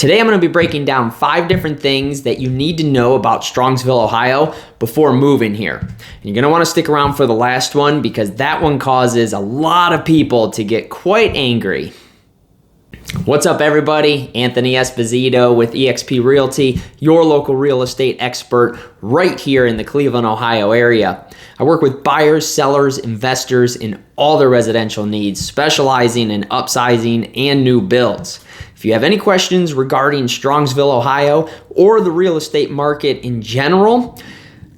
Today I'm going to be breaking down 5 different things that you need to know about Strongsville, Ohio before moving here. And you're going to want to stick around for the last one because that one causes a lot of people to get quite angry. What's up, everybody? Anthony Esposito with eXp Realty, your local real estate expert right here in the Cleveland, Ohio area. I work with buyers, sellers, investors in all their residential needs, specializing in upsizing and new builds. If you have any questions regarding Strongsville, Ohio, or the real estate market in general,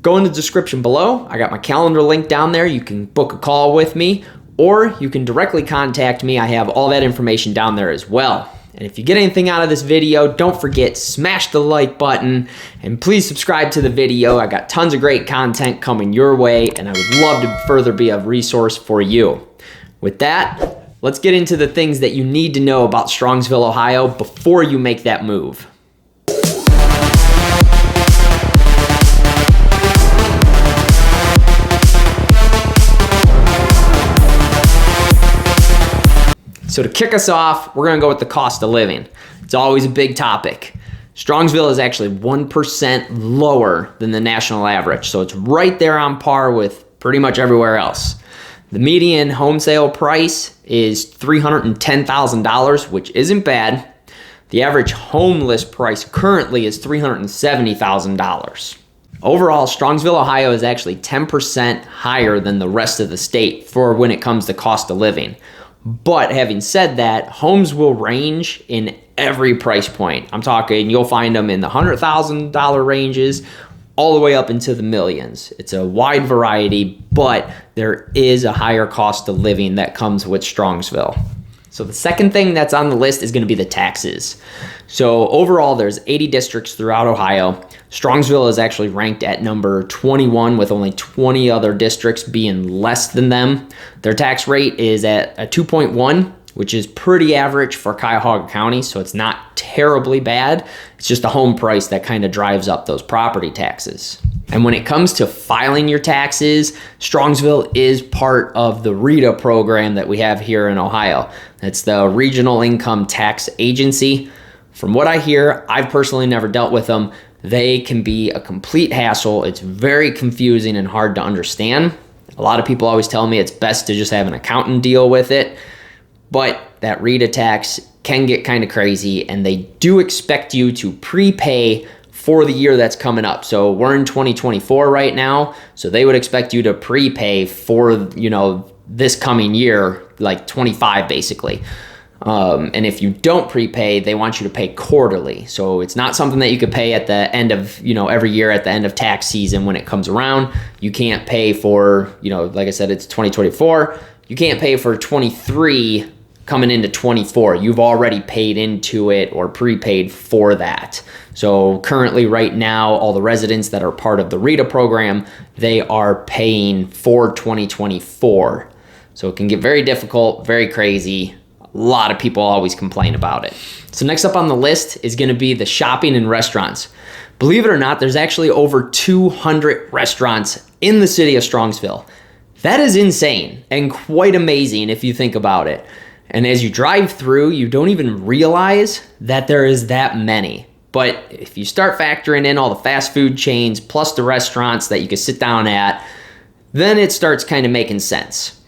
go in the description below. I got my calendar link down there. You can book a call with me, or you can directly contact me. I have all that information down there as well. And if you get anything out of this video, don't forget, smash the like button and please subscribe to the video. I got tons of great content coming your way, and I would love to further be a resource for you. With that, let's get into the things that you need to know about Strongsville, Ohio before you make that move. So to kick us off, we're gonna go with the cost of living. It's always a big topic. Strongsville is actually 1% lower than the national average, so it's right there on par with pretty much everywhere else. The median home sale price is $310,000, which isn't bad. The average home list price currently is $370,000. Overall, Strongsville, Ohio is actually 10% higher than the rest of the state for when it comes to cost of living. But having said that, homes will range in every price point. I'm talking, you'll find them in the $100,000 ranges all the way up into the millions. It's a wide variety, but there is a higher cost of living that comes with Strongsville. So the second thing that's on the list is going to be the taxes. So overall, there's 80 districts throughout Ohio. Strongsville is actually ranked at number 21 with only 20 other districts being less than them. Their tax rate is at a 2.1, which is pretty average for Cuyahoga County, so it's not terribly bad. It's just the home price that kind of drives up those property taxes. And when it comes to filing your taxes, Strongsville is part of the RETA program that we have here in Ohio. That's the Regional Income Tax Agency. From what I hear, I've personally never dealt with them. They can be a complete hassle. It's very confusing and hard to understand. A lot of people always tell me it's best to just have an accountant deal with it. But that RETA tax can get kind of crazy, and they do expect you to prepay for the year that's coming up. So we're in 2024 right now, so they would expect you to prepay for, this coming year, like 25 basically. And if you don't prepay, they want you to pay quarterly. So it's not something that you could pay at the end of, every year at the end of tax season when it comes around. You can't pay for, like I said, it's 2024. You can't pay for 23 coming into 24. You've already paid into it or prepaid for that. So currently right now, all the residents that are part of the RETA program, they are paying for 2024. So it can get very difficult, very crazy. A lot of people always complain about it. So next up on the list is gonna be the shopping and restaurants. Believe it or not, there's actually over 200 restaurants in the city of Strongsville. That is insane and quite amazing if you think about it. And as you drive through, you don't even realize that there is that many. But if you start factoring in all the fast food chains plus the restaurants that you can sit down at, then it starts kind of making sense.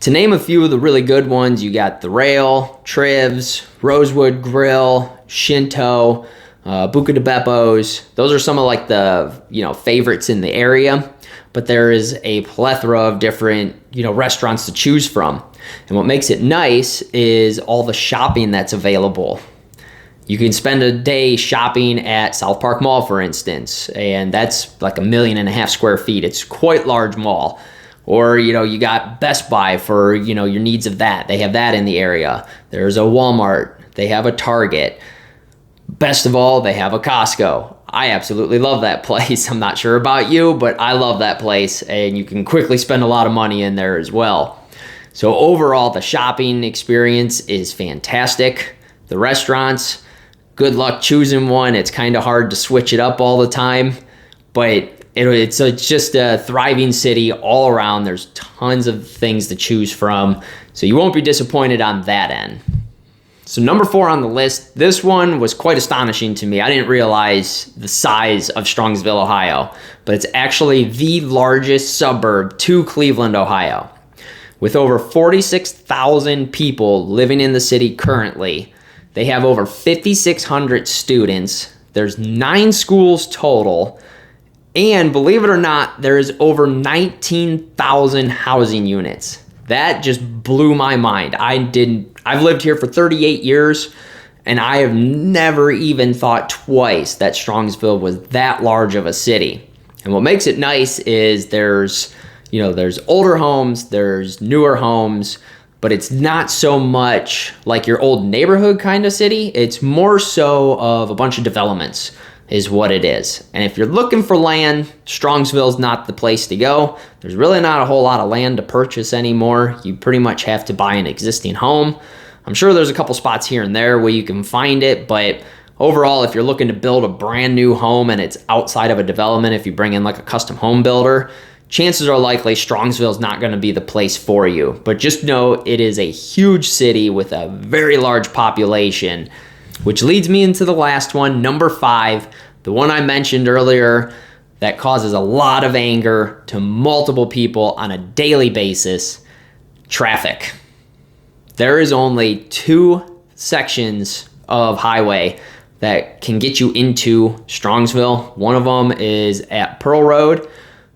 To name a few of the really good ones, you got The Rail, Trivs, Rosewood Grill, Shinto, Buca de Beppo's. Those are some of like the favorites in the area. But there is a plethora of different restaurants to choose from. And what makes it nice is all the shopping that's available. You can spend a day shopping at Southpark Mall, for instance, and that's like 1.5 million square feet. It's quite large mall. Or, you got Best Buy for, your needs of that. They have that in the area. There's a Walmart. They have a Target. Best of all, they have a Costco. I absolutely love that place. I'm not sure about you, but I love that place, and you can quickly spend a lot of money in there as well. So overall, the shopping experience is fantastic. The restaurants, good luck choosing one. It's kind of hard to switch it up all the time, but it's just a thriving city all around. There's tons of things to choose from, so you won't be disappointed on that end. So number 4 on the list, this one was quite astonishing to me. I didn't realize the size of Strongsville, Ohio, but it's actually the largest suburb to Cleveland, Ohio. With over 46,000 people living in the city currently, they have over 5,600 students. There's 9 schools total. And believe it or not, there's over 19,000 housing units. That just blew my mind. I've lived here for 38 years, and I have never even thought twice that Strongsville was that large of a city. And what makes it nice is there's older homes, there's newer homes, but it's not so much like your old neighborhood kind of city. It's more so of a bunch of developments is what it is. And if you're looking for land, Strongsville's not the place to go. There's really not a whole lot of land to purchase anymore. You pretty much have to buy an existing home. I'm sure there's a couple spots here and there where you can find it, but overall, if you're looking to build a brand new home and it's outside of a development, if you bring in like a custom home builder, chances are likely Strongsville's not going to be the place for you. But just know it is a huge city with a very large population, which leads me into the last one, number 5, the one I mentioned earlier that causes a lot of anger to multiple people on a daily basis: traffic. There is only 2 sections of highway that can get you into Strongsville. One of them is at Pearl Road.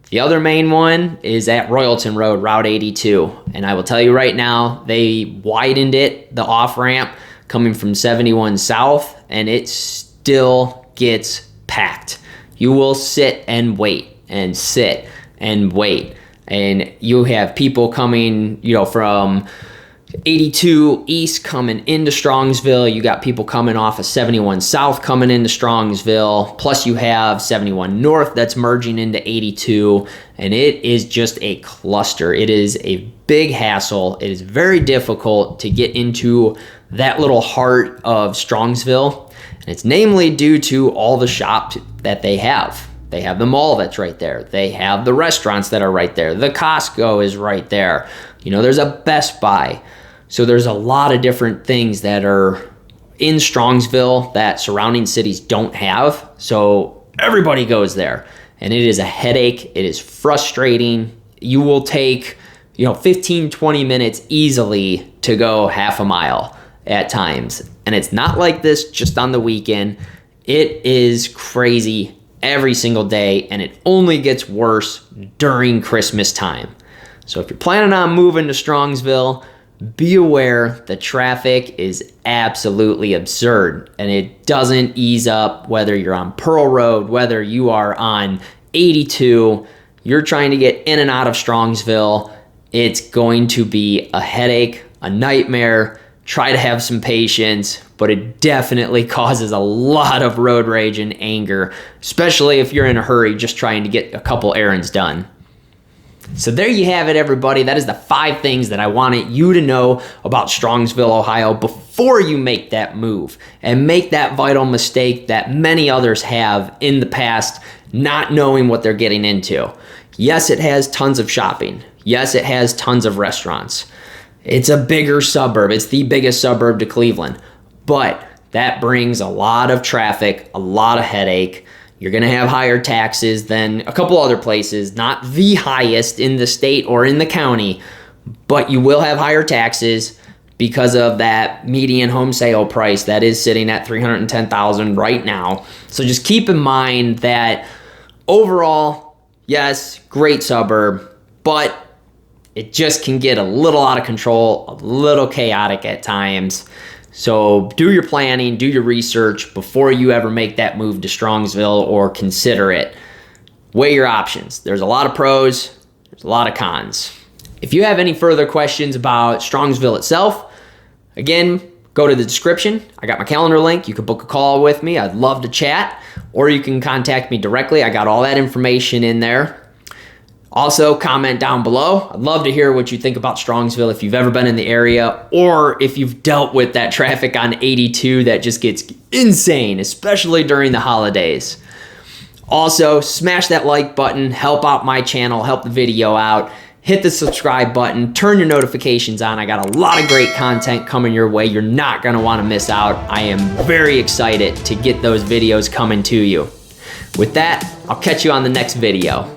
The other main one is at Royalton Road, Route 82. And I will tell you right now, they widened it, the off-ramp, coming from 71 South, and it still gets packed. You will sit and wait and sit and wait. And you have people coming, from 82 East coming into Strongsville. You got people coming off of 71 South coming into Strongsville. Plus you have 71 North that's merging into 82. And it is just a cluster. It is a big hassle. It is very difficult to get into that little heart of Strongsville. And it's namely due to all the shops that they have. They have the mall that's right there. They have the restaurants that are right there. The Costco is right there. There's a Best Buy. So there's a lot of different things that are in Strongsville that surrounding cities don't have. So everybody goes there. And it is a headache. It is frustrating. You will take, 15, 20 minutes easily to go half a mile at times. And it's not like this just on the weekend. It is crazy every single day, and it only gets worse during Christmas time. So if you're planning on moving to Strongsville, be aware the traffic is absolutely absurd, and it doesn't ease up whether you're on Pearl Road, whether you are on 82, you're trying to get in and out of Strongsville. It's going to be a headache, a nightmare. Try to have some patience, but it definitely causes a lot of road rage and anger, especially if you're in a hurry just trying to get a couple errands done. So there you have it, everybody. That is the 5 things that I wanted you to know about Strongsville, Ohio before you make that move and make that vital mistake that many others have in the past, not knowing what they're getting into. Yes, it has tons of shopping. Yes, it has tons of restaurants. It's a bigger suburb. It's the biggest suburb to Cleveland. But that brings a lot of traffic, a lot of headache. You're going to have higher taxes than a couple other places, not the highest in the state or in the county, but you will have higher taxes because of that median home sale price that is sitting at $310,000 right now. So just keep in mind that overall, yes, great suburb, but it just can get a little out of control, a little chaotic at times. So do your planning, do your research before you ever make that move to Strongsville or consider it. Weigh your options. There's a lot of pros, there's a lot of cons. If you have any further questions about Strongsville itself, again, go to the description. I got my calendar link. You can book a call with me. I'd love to chat, or you can contact me directly. I got all that information in there. Also, comment down below. I'd love to hear what you think about Strongsville if you've ever been in the area or if you've dealt with that traffic on 82 that just gets insane, especially during the holidays. Also, smash that like button, help out my channel, help the video out, hit the subscribe button, turn your notifications on. I got a lot of great content coming your way. You're not gonna wanna miss out. I am very excited to get those videos coming to you. With that, I'll catch you on the next video.